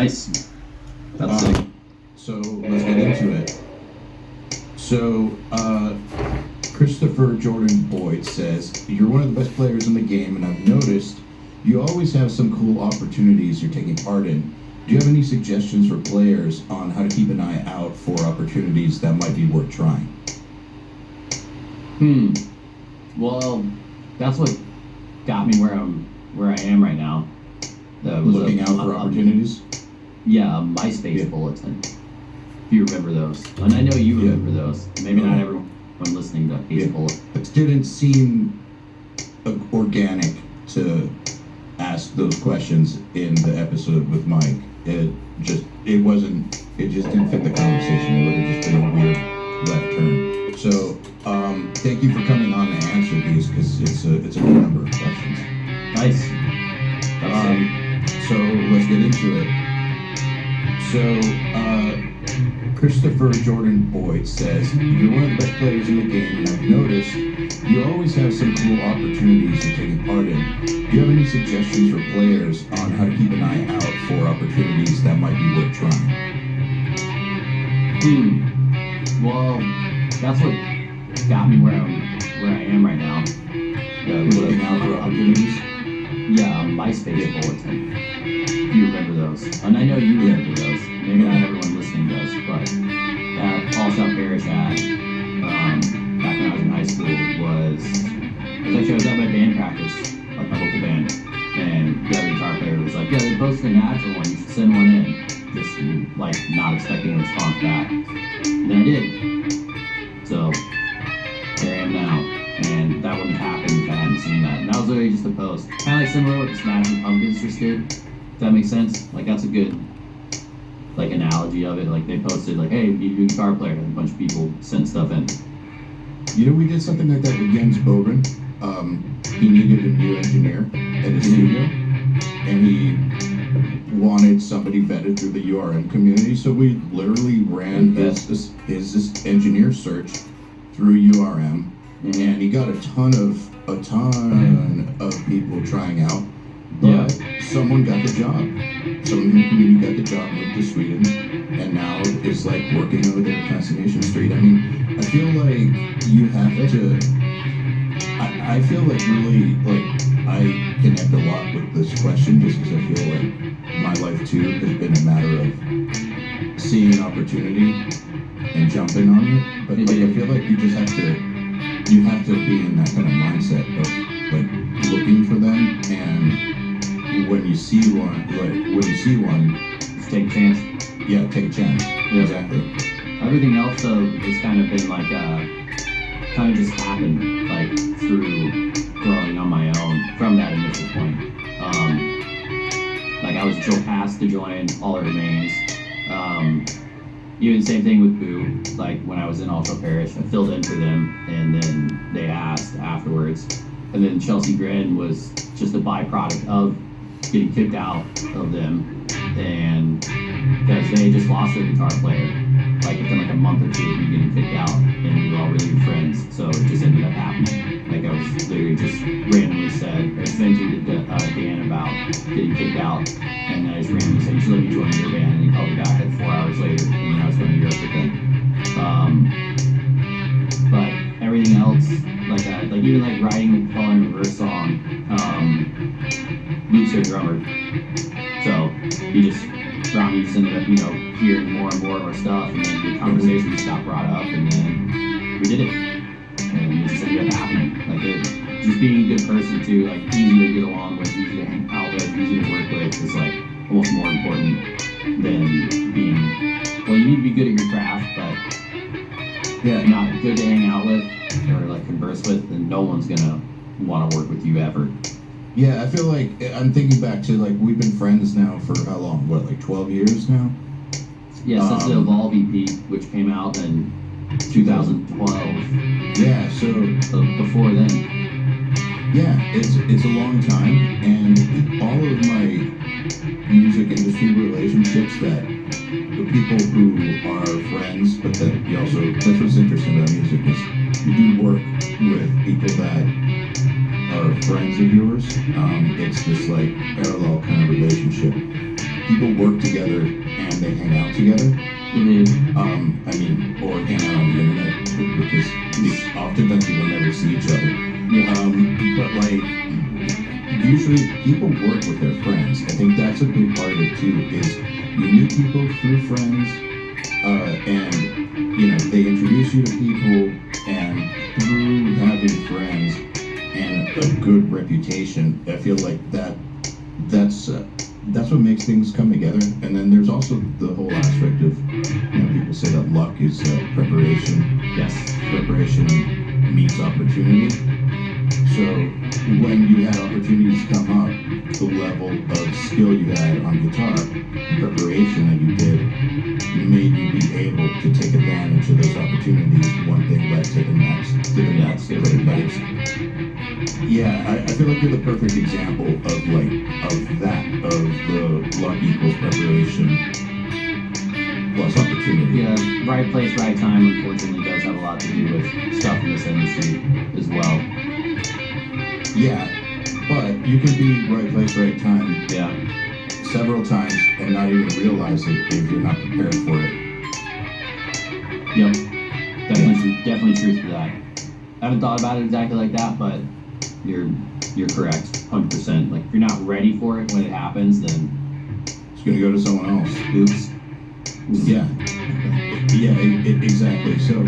Nice. That's sick. So let's get into it. So Christopher Jordan Boyd says, you're one of the best players in the game, and I've noticed you always have some cool opportunities you're taking part in. Do you have any suggestions for players on how to keep an eye out for opportunities that might be worth trying? Well, that's what got me where I am right now. Looking out for opportunities? Yeah, a MySpace bulletin. If you remember those. And I know you remember those. Maybe not everyone listening to these bullets. It didn't seem organic to ask those questions in the episode with Mike. It just didn't fit the conversation. It would have just been a weird left turn. So thank you for coming on to answer these, because it's a good number of questions. Nice. So let's get into it. So Christopher Jordan Boyd says, you're one of the best players in the game, and I've noticed you always have some cool opportunities you're taking part in. Do you have any suggestions for players on how to keep an eye out for opportunities that might be worth trying? Well, that's what got me where I am right now. Looking out for opportunities? Yeah, MySpace bulletin. You remember those. And I know you remember those. Maybe not everyone listening does, but that Paul South Parish had back when I was in high school was actually I was at my band practice, like my local band, and the other guitar player was like, yeah, they posted a natural one, you should send one in. Just like not expecting a response back. And then I did. So there I am now. And that wouldn't have happened if I hadn't seen that. And that was literally just a post. Kind of like similar to what the Smashing Pumpkins just did. If that makes sense? Like that's a good like analogy of it. Like they posted like, hey, you a guitar player, and a bunch of people sent stuff in. You know, we did something like that with Jens Bogren. He needed a new engineer at his studio, and he wanted somebody vetted through the URM community. So we literally ran his engineer search through URM, and he got a ton of people trying out. But someone got the job. Someone in the community got the job, moved to Sweden, and now is like working over there at Fascination Street. I mean, I feel like you have to. I feel like really like I connect a lot with this question, just because I feel like my life too has been a matter of seeing an opportunity and jumping on it. But like I feel like you just have to be in that kind of mindset of like looking for them, and when you see one, Just take a chance. Yeah, take a chance. Yeah. Exactly. Everything else though has kind of been like kind of just happened like through growing on my own from that initial point. Like I was asked to join All That Remains. Even same thing with Boo. Like when I was in Alto Parish, I filled in for them, and then they asked afterwards. And then Chelsea Grin was just a byproduct of getting kicked out of them, and because they just lost their guitar player, like within like a month or two of me getting kicked out, and we were all really good friends, so it just ended up happening. Like I was literally just randomly said, I was venting to Dan about getting kicked out, and I just randomly said, you should let me join your band, and he called me back like 4 hours later, and then I was going to Europe with them. But everything else, like even like writing the Color in Reverse song, Luke's their drummer, so he just brought me, just ended up, hearing more and more of our stuff, and then the conversation just got brought up, and then we did it, and it just ended up happening. Like just being a good person too, like easy to get along with, easy to hang out with, easy to work with is like almost more important than being, well, you need to be good at your craft, but not good to hang out with or like converse with, then no one's gonna want to work with you ever. Yeah, I feel like I'm thinking back to like we've been friends now for how long? What, like 12 years now? Yeah, since the Evolve EP, which came out in 2012. Yeah, so before then. Yeah, it's a long time, and all of my music industry relationships, that the people who are friends, but that you also, that's what's interesting about music, is you do work with people that are friends of yours. It's this like parallel kind of relationship. people work together and they hang out together. I mean, or hang out on the internet because oftentimes people never see each other. But like, usually people work with their friends. I think that's a big part of it too. Is you meet people through friends, and you know they introduce you to people, and through having friends and a good reputation, I feel like that's what makes things come together. And then there's also the whole aspect of, you know, people say that luck is preparation. Yes. Preparation meets opportunity. So when you had opportunities come up, the level of skill you had on guitar, the preparation that you did, made you be able to take advantage of those opportunities. One thing led to the next, to the next, to the next. Yeah, I feel like you're the perfect example of the luck equals preparation plus opportunity. Yeah, right place, right time, unfortunately, does have a lot to do with stuff in this industry as well. Yeah, but you can be right place, right time. Yeah. Several times and not even realize it if you're not prepared for it. Yep. Definitely truth to that. I haven't thought about it exactly like that, but you're correct, 100%. Like, if you're not ready for it when it happens, then it's gonna go to someone else. Oops. Yeah. Yeah, exactly. So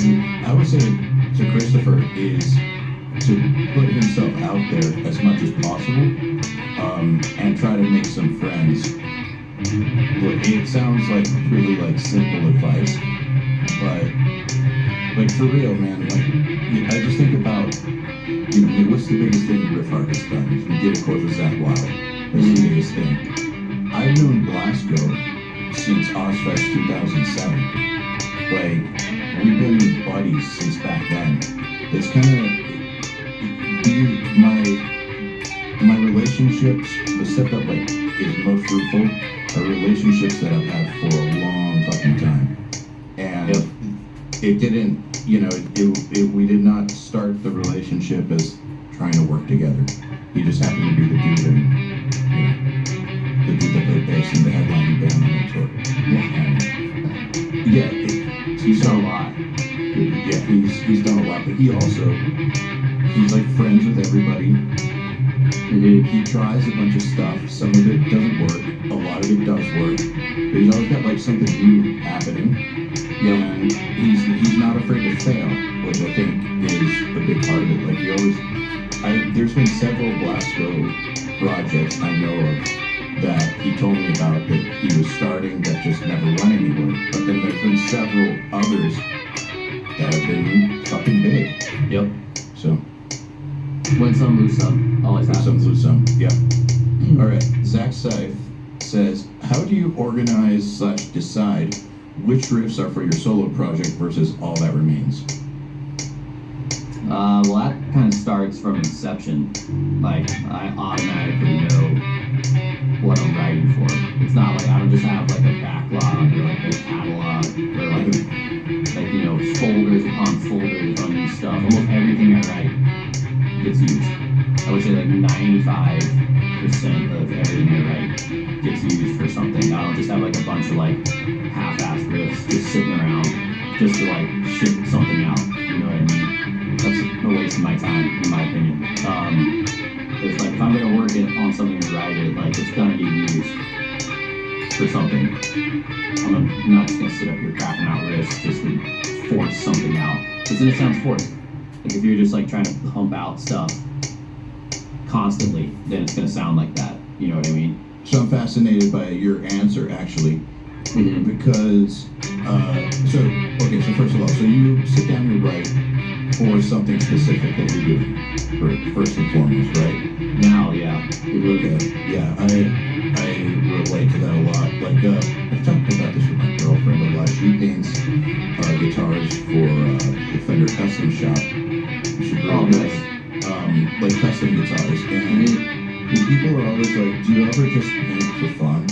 I would say to Christopher is to put himself out there as much as possible, and try to make some friends. Look, it sounds like really like simple advice, but like for real, man, like I just think about, you know, what's the biggest thing Riff Hard has done? We did, of course, with Zach Wild. That's the biggest thing. I've known Blasco since Ozfest 2007. Like, we've been buddies since back then. It's kind of my relationships, the stuff that like is most fruitful are relationships that I've had for a long fucking time. And it didn't, you know, we did not start the relationship as trying to work together. He just happened to be the dude and, you know, the dude that played bass in the headlining band on the tour. He's done a lot. Yeah, he's done a lot, but he's like friends with everybody. He tries a bunch of stuff. Some of it doesn't work. A lot of it does work. But he's always got like something new happening. And he's not afraid to fail, which I think is a big part of it. Like there's been several Blasco projects I know of that he told me about that he was starting that just never went anywhere. But then there's been several others that have been fucking big. Yep. So. Win some, lose some. Always happens. Win some, lose some. Yeah. All right. Zach Seif says, how do you organize / decide which riffs are for your solo project versus All That Remains? Well, that kind of starts from inception. Like, I automatically know what I'm writing for. It's not like I don't just have like a backlog or like a catalog or like you know, folders upon folders on new stuff. Almost everything I write gets used. I would say like 95% of everything I write gets used for something. I don't just have like a bunch of like half-assed riffs just sitting around just to like ship something out. You know what I mean? That's a waste of my time, in my opinion. It's like if I'm gonna work it on something and write it, like it's gonna get used for something. I'm not just gonna sit up here cracking out riffs just to force something out. Because then it sounds forced. Like if you're just like trying to pump out stuff constantly, then it's gonna sound like that. You know what I mean? So I'm fascinated by your answer actually, because so first of all, so you sit down and write for something specific that you're doing, first and foremost, right? Now, yeah. Okay, yeah, I relate to that a lot. Like, I've talked about this with my girlfriend a lot. She paints guitars for the Fender Custom Shop. She really does, like custom guitars. And people are always like, do you ever just paint for fun?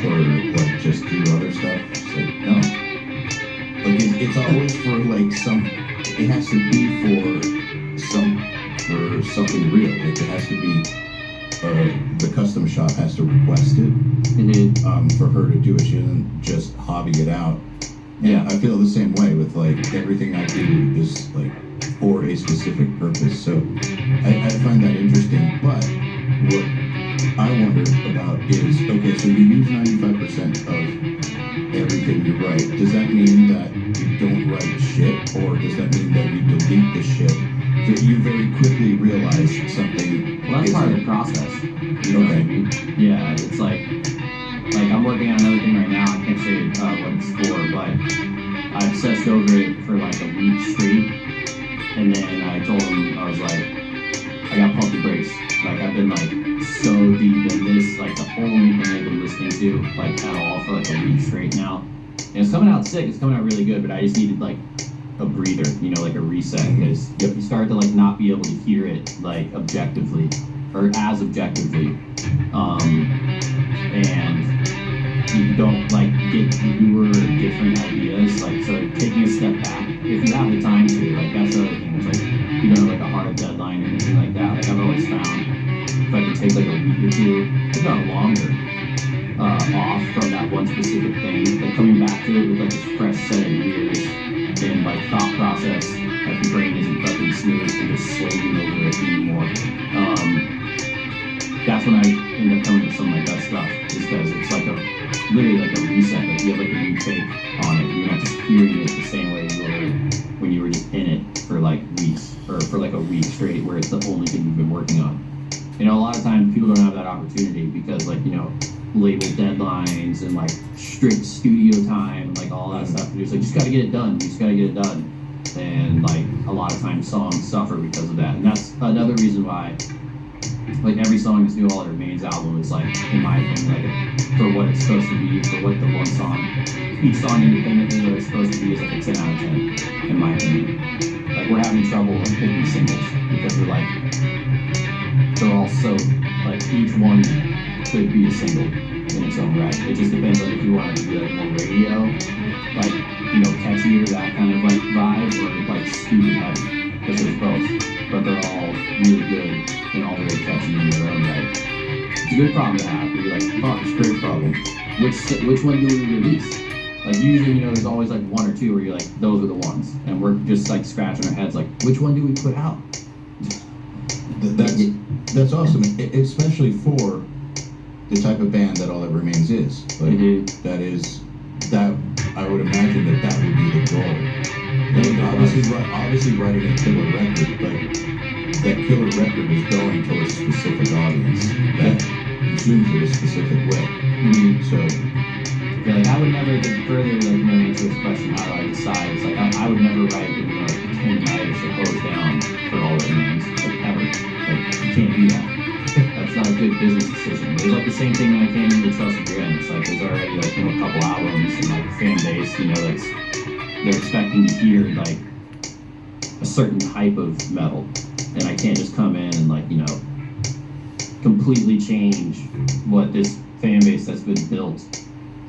Or like just do other stuff? It's like, no. Like it's always for like it has to be for something real. Like it has to be the custom shop has to request it for her to do it. She doesn't just hobby it out. And Yeah. I feel the same way with like everything I do is like for a specific purpose. So I find that interesting. But what I wonder about is, okay, so you use 95% of everything you write. Does that mean that you don't write shit, or does that mean that you delete the shit? That you very quickly realize something. Well, that's part of the process. You know what I mean? Yeah, it's like I'm working on another thing right now. I can't say what it's for, but I obsessed over it for like a week straight, and then I told him, I was like, I got pump the brakes. Like I've been like so deep in this, like the only thing I've been listening to like at all for like a week straight now, and it's coming out sick. It's coming out really good, but I just needed like a breather, you know, like a reset, because you start to like not be able to hear it like objectively or as objectively, and you don't like get newer or different ideas. Like, so taking a step back, if you have the time to, like that's the other thing. It's like you don't have like a hard deadline or anything like that. Like I've always found if I can take like a week or two, if not longer, off from that one specific thing, like coming back to it with like this fresh set of ears and like thought process, like the brain isn't fucking snooze and just slaving over it anymore. That's when I end up coming to some of my best stuff, is because it's like literally like a reset. Like you have like a new take on it. You're not just hearing it the same way you were when you were just in it for like weeks or for like a week straight, where it's the only thing you've been working on. You know, a lot of times people don't have that opportunity because, like, you know, label deadlines and like strict studio time and like all that stuff. It's like, just gotta get it done. You just gotta get it done. And like a lot of times songs suffer because of that. And that's another reason why like every song is New All That Remains album is like, in my opinion, like for what it's supposed to be, for what the one song, each song independently, what it's supposed to be is like a 10 out of 10, in my opinion. Like we're having trouble with picking singles because we're like, they're all so, like each one could be a single in its own right. It just depends on if you want it to be like more radio, like, you know, catchier, that kind of like vibe, or like stupid heavy, because there's both, but they're all really good and all very catchy in their own right. It's a good problem to have, where you're like, oh, it's a great problem. Which one do we release? Like usually, you know, there's always like one or two where you're like, those are the ones, and we're just like scratching our heads like, which one do we put out? That's awesome, especially for the type of band that All That Remains is. Like, that I would imagine that would be the goal. I mean, obviously writing a killer record, but that killer record is going to a specific audience that consumes it a specific way. So, yeah, like I would never, further like answer this question, how do I decide? It's like I would never write, you know, 10 nights or close down for All That Remains, like ever. Like you can't do that. That's not a good business decision. It was like the same thing when I came into Trust Again. It's like there's already like, you know, a couple albums and like a fan base, you know, they're expecting to hear like a certain type of metal, and I can't just come in and like, you know, completely change what this fan base that's been built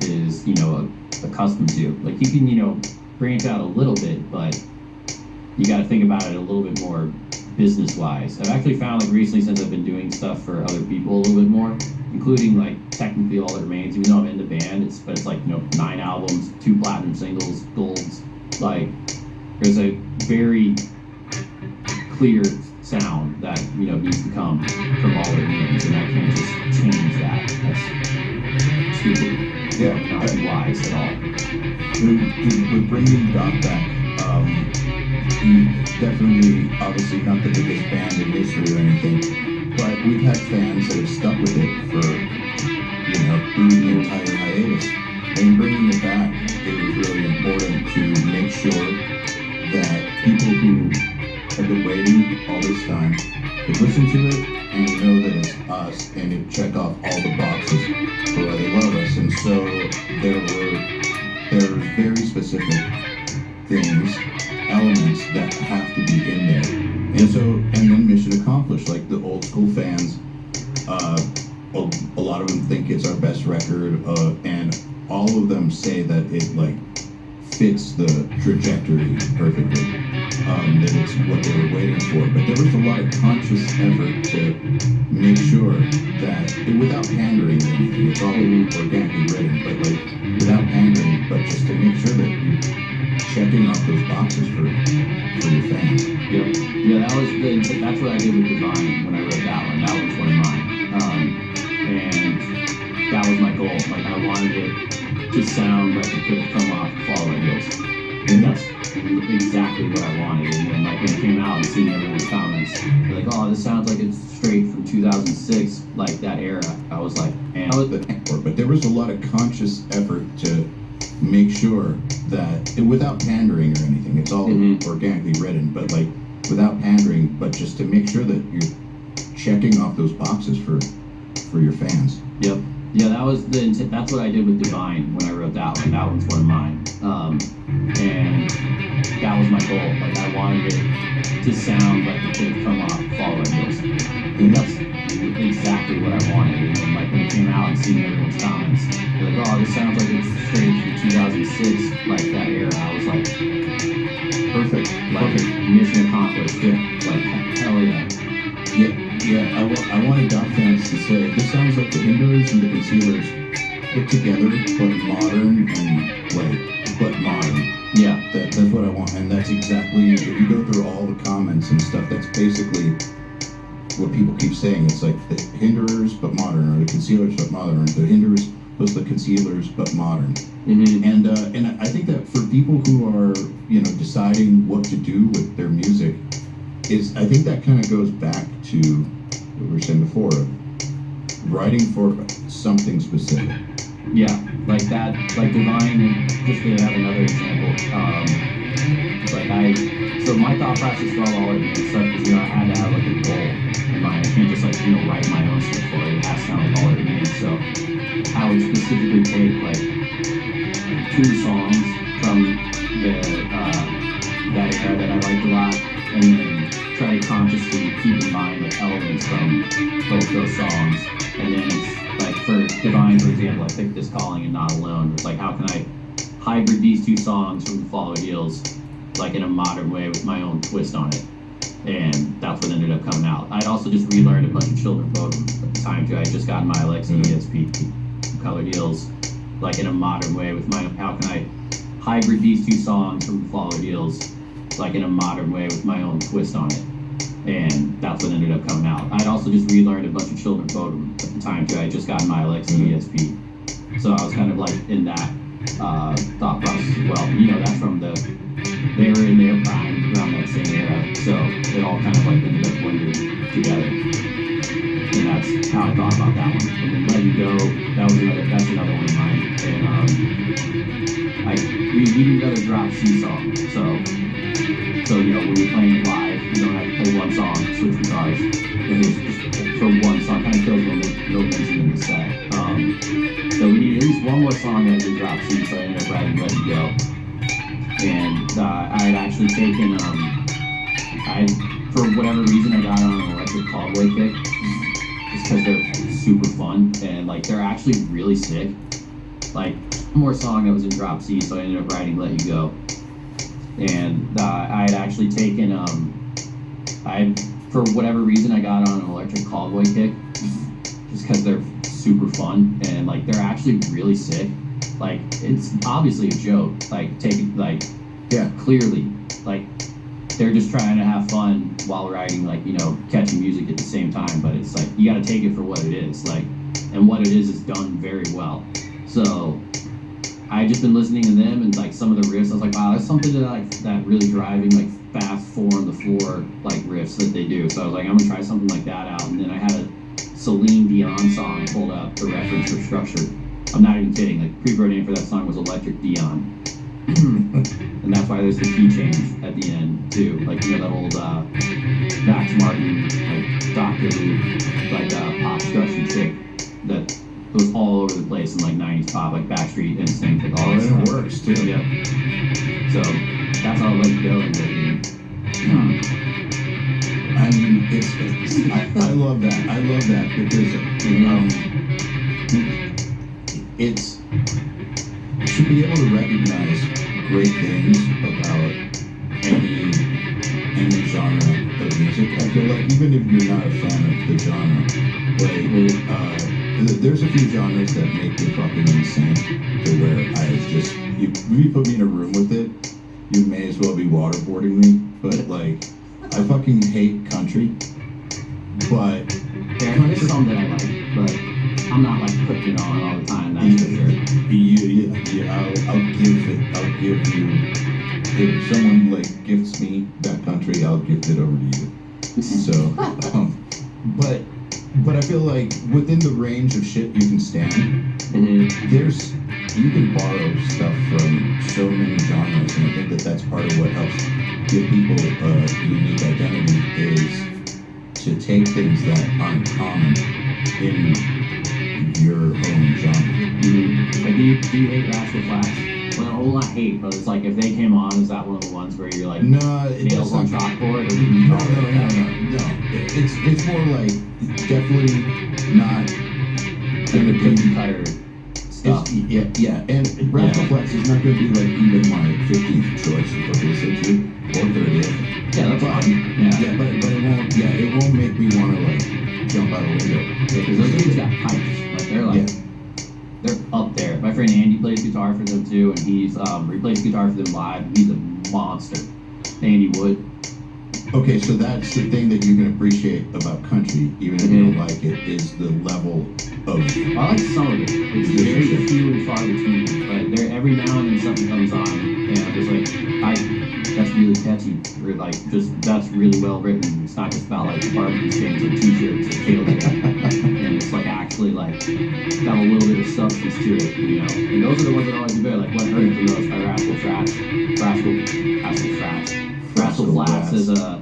is, you know, accustomed to. Like you can, you know, branch out a little bit, but you got to think about it a little bit more business-wise. I've actually found like recently, since I've been doing stuff for other people a little bit more, including like technically All That Remains, even though I'm in the band, but it's like, you know, 9 albums, 2 platinum singles, golds. Like there's a very clear sound that, you know, needs to come from All That Remains, and I can't just change that. That's stupid. yeah, Not wise at all. with bringing Doc back, definitely, obviously not the biggest band in history or anything, but we've had fans that have stuck with it for, you know, through the entire hiatus. And bringing it back, it was really important to make sure that people who have been waiting all this time could listen to it and know that it's us, and it check off all the boxes for why they love us. And so there were very specific things, elements that have to be in there. And then mission accomplished. Like the old school fans, a lot of them think it's our best record, and all of them say that it like fits the trajectory perfectly. that it's what they were waiting for. But there was a lot of conscious effort to make sure that, without pandering to anything, it's all organically written, but like without pandering, but just to make sure that you're checking off those boxes for your fans. Yeah, that's what I did with Divine when I wrote that one. That was one of mine. And that was my goal. Like, I wanted it to sound like it could have come off Fall Right Heels. And that's exactly what I wanted. And then, like, when it came out and seeing everyone's comments, they're like, oh, this sounds like it's straight from 2006, like that era. I was like, man. But there was a lot of conscious effort to make sure that, without pandering or anything, it's all organically written, but like without pandering, but just to make sure that you're checking off those boxes for your fans. Yep. Yeah, that's what I did with Divine when I wrote that one. That one's one of mine. And that was my goal. Like, I wanted it to sound like it could have come off Fall Right Heels. And that's exactly what I wanted. And then, like, when it came out and seeing everyone's comments, they're like, oh, this sounds like it's straight from 2006, like that era. I was like, perfect. Like, mission accomplished. Yeah. Like, hell yeah. Yeah, I wanted Doc fans to say, this sounds like the Hinders and the Concealers put together, but modern and but modern. Yeah. That's what I want, and that's exactly, if you go through all the comments and stuff, that's basically what people keep saying. It's like the Hinderers but modern, or the Concealers but modern, or the Hinders plus the Concealers but modern. And I think that for people who are, deciding what to do with their music, I think that kind of goes back to what we were saying before, writing for something specific. Yeah, like that, like Divine, just to have another example, so my thought process for all of it and stuff is, I had to have like a goal in mind. I can't just write my own stuff for it. It has to sound like all it means. So I would specifically take like 2 songs from that era that I liked a lot, and then try to consciously keep in mind the elements from both those songs. And then it's like, for Divine, for example, I picked This Calling and Not Alone. It's like, how can I hybrid these 2 songs from Fall Right Heels, like in a modern way with my own twist on it? And that's what ended up coming out. I'd also just relearned a bunch of children modems at the time too. I had just gotten my Alexa ESP Colored Heels, like in a modern way with how can I hybrid these 2 songs from Fall Right Heels, like in a modern way with my own twist on it? And that's what ended up coming out. I'd also just relearned a bunch of children modems at the time too. I had just gotten my Alexa ESP, so I was kind of like in that thought process as well. That's from they were in their prime around that same era, so it all kind of like ended up blending together. And that's how I thought about that one. And then Let You Go, that's another one of mine. And we need another drop C song. So when you're playing it live, you don't have to play one song, switch guitars. And it's just for one song, kind of kills momentum in the set. So we need at least one more song that we drop C, so I ended up writing Let You Go. And I had actually taken, for whatever reason, I got on an electric cowboy kick, just because they're super fun, and like they're actually really sick. Like, one more song that was in drop C, so I ended up writing Let You Go. And I had actually taken, for whatever reason, I got on an electric cowboy kick, just because they're super fun, and like they're actually really sick. Like, it's obviously a joke, clearly, like, they're just trying to have fun while writing, like, catchy music at the same time, but it's like, you gotta take it for what it is, like, and what it is done very well. So, I just been listening to them, and like some of the riffs, I was like, wow, that's something that really driving, like, fast 4 on the floor, like, riffs that they do. So I was like, I'm gonna try something like that out, and then I had a Celine Dion song pulled up, the reference for Structure. I'm not even kidding, like, pre-pro name for that song was Electric Dion. And that's why there's the key change at the end too, like, that old Max Martin, like, Dr. Luke, like, pop structure chick that was all over the place in like 90s pop, like Backstreet Instinct, like all that stuff. It works too. Yeah. So that's how I Let You Go and I mean, I love that. I love that because it's, to be able to recognize great things about any any genre of music. I feel like even if you're not a fan of the genre, there's a few genres that make me fucking insane to where you put me in a room with it, you may as well be waterboarding me. But like, I fucking hate country. But there's some that I like, but I'm not like putting it on all the time. That's for sure. I'll give you. If someone like gifts me that country, I'll gift it over to you. So, but I feel like within the range of shit you can stand, you can borrow stuff from so many genres, and I think that's part of what helps give people a unique identity is to take things that aren't common in your own genre. Like, do you hate Rascal Flatts? Well, not hate, but it's like if they came on, is that one of the ones where you're like nails on chalkboard? No. It's more like definitely not gonna cookie cutter stuff. Yeah, and Rascal Flatts is not gonna be like even my 15th choice of what listen to or 30th. Yeah, that's fine. But it won't make me want to like jump out a window. Because those dudes got pipes. Like they're up there. My friend Andy plays guitar for them too, and he plays guitar for them live. He's a monster. Andy Wood. Okay, so that's the thing that you can appreciate about country, even if you don't like it, is the level of. I like some of it. It's very few and far between, but there every now and then something comes on, and I'm just like, that's really catchy, or like that's really well written. It's not just about like barbecue stains on t-shirts or tailgate, and it's like actually like got a little bit of substance to it, you know. And those are the ones that always do better. Like What Hurt the Most by Rascal Flatts is a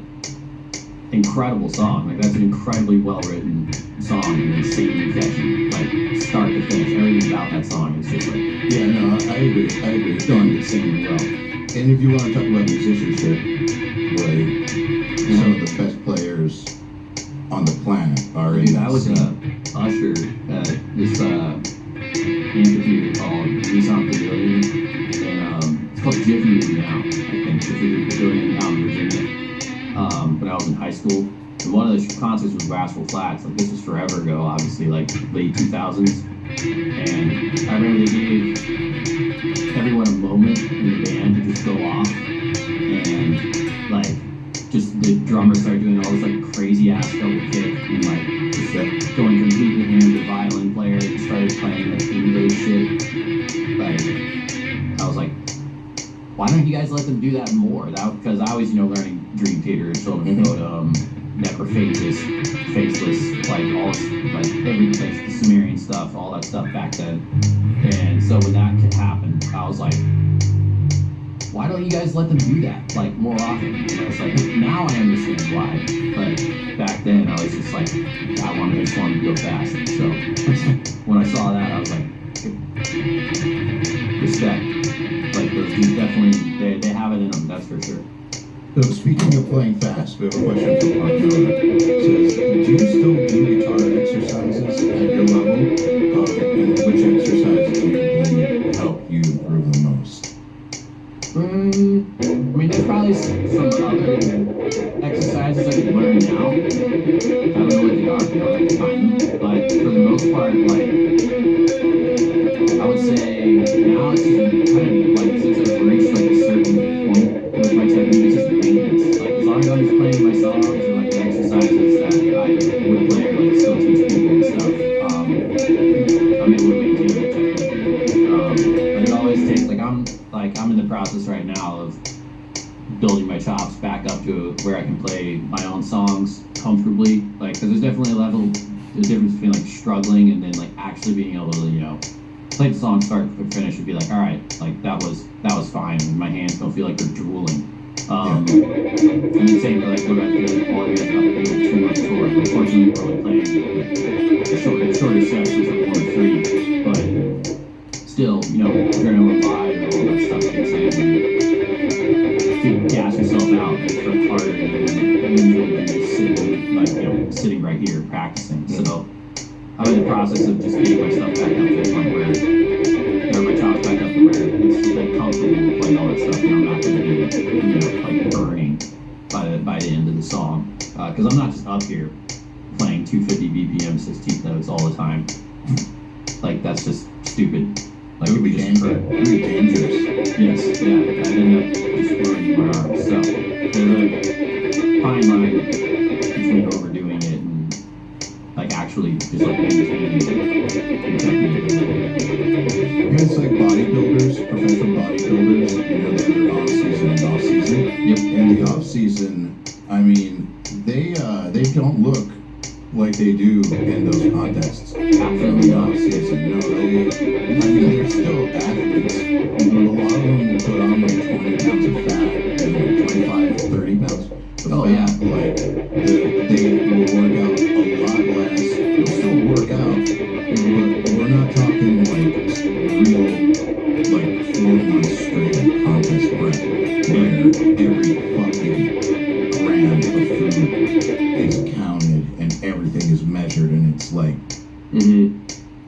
incredible song. Like that's an incredibly well written song and insanely catchy. Like start to finish, everything about that song is just like I agree. It's done singing well. And if you want to talk about musicianship, like some of the best players on the planet are in that. I was a usher at this amphitheater called Nissan Pavilion, and it's called Jiffy Lube now. I think Jiffy Pavilion out in Virginia. When I was in high school, and one of the concerts was Rascal Flatts. Like this was forever ago, obviously, like late 2000s. And I remember they gave everyone a moment in the band to just go off, and like just the drummer started doing all this like crazy ass double kick and like just going completely into the violin player and started playing like English shit. Like I was like, why don't you guys let them do that more? Because I was learning Dream Theater, Children of Bodom, Necrophagus, Faceless, like all like every like the Sumerian stuff, all that stuff back then. And so when that happened, I was like, why don't you guys let them do that like more often? It's like now I understand why, but back then I was just like, I just wanted to go fast. So when I saw that, I was like, respect. Like those dudes definitely, they have it in them, that's for sure. So speaking of playing fast, we have a question from Mark Miller. It says, do you still do guitar exercises at your level? And which exercises do you believe help you improve the most? I mean, there's probably some other exercises I could learn now. I don't know what they are, at the time. But for the most part, like, I would say now it's just kind of like, since I've reached like a certain point with my technique, it's just maintenance. Like, as long as I'm just playing my songs or like the exercises that I would play or like still teach people and stuff, I'm able to maintain my technique. But it always takes, I'm in the process right now of building my chops back up to where I can play my own songs comfortably. Like, because there's definitely the difference between like struggling and then like actually being able to, play the song start to finish and be like, all right, like that was fine, and my hands don't feel like they're drooling. And the same for like what I did all the way up to the 2 month tour. Unfortunately, we're only playing shorter sessions, like 1 or 3, but still, adrenaline live and all that stuff takes in. To gas yourself out and work harder than usually sitting right here practicing. So I'm in the process of just getting my stuff back up to the point where, my chops back up to where it's like comfortable to play all that stuff, and I'm not going to be, like burning by because I'm not just up here playing 250 BPM 16th notes all the time. Like, that's just stupid. Like, It if we would just be dangerous. yes, yeah, I'd end up just ruining my arms. So there's a fine line between overdoing it and like actually just like maintaining your technique. Yeah, it's like bodybuilders, professional bodybuilders, you know, they have their on season and off season. Yep. In the off season, I mean, they don't look like they do in those contests. In the off season, no, I mean, they're still athletes, but a lot of them will put on like 20 pounds of fat and like 25, 30 pounds of Oh, fat. yeah. Like, they will work out a lot less. They'll still work out, but we're not talking like real, like 4 months straight of contest prep, where every fucking gram of food is counted and everything is measured, and it's like,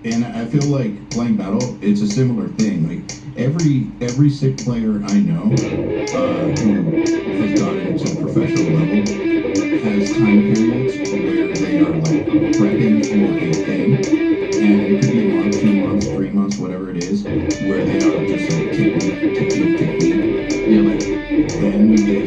and I feel like playing battle, it's a similar thing. Like every sick player I know who has gotten to the professional level has time periods where they are like prepping for a thing, and it could be a month, 2 months, 3 months, whatever it is, where they are just like technique. Yeah, like then they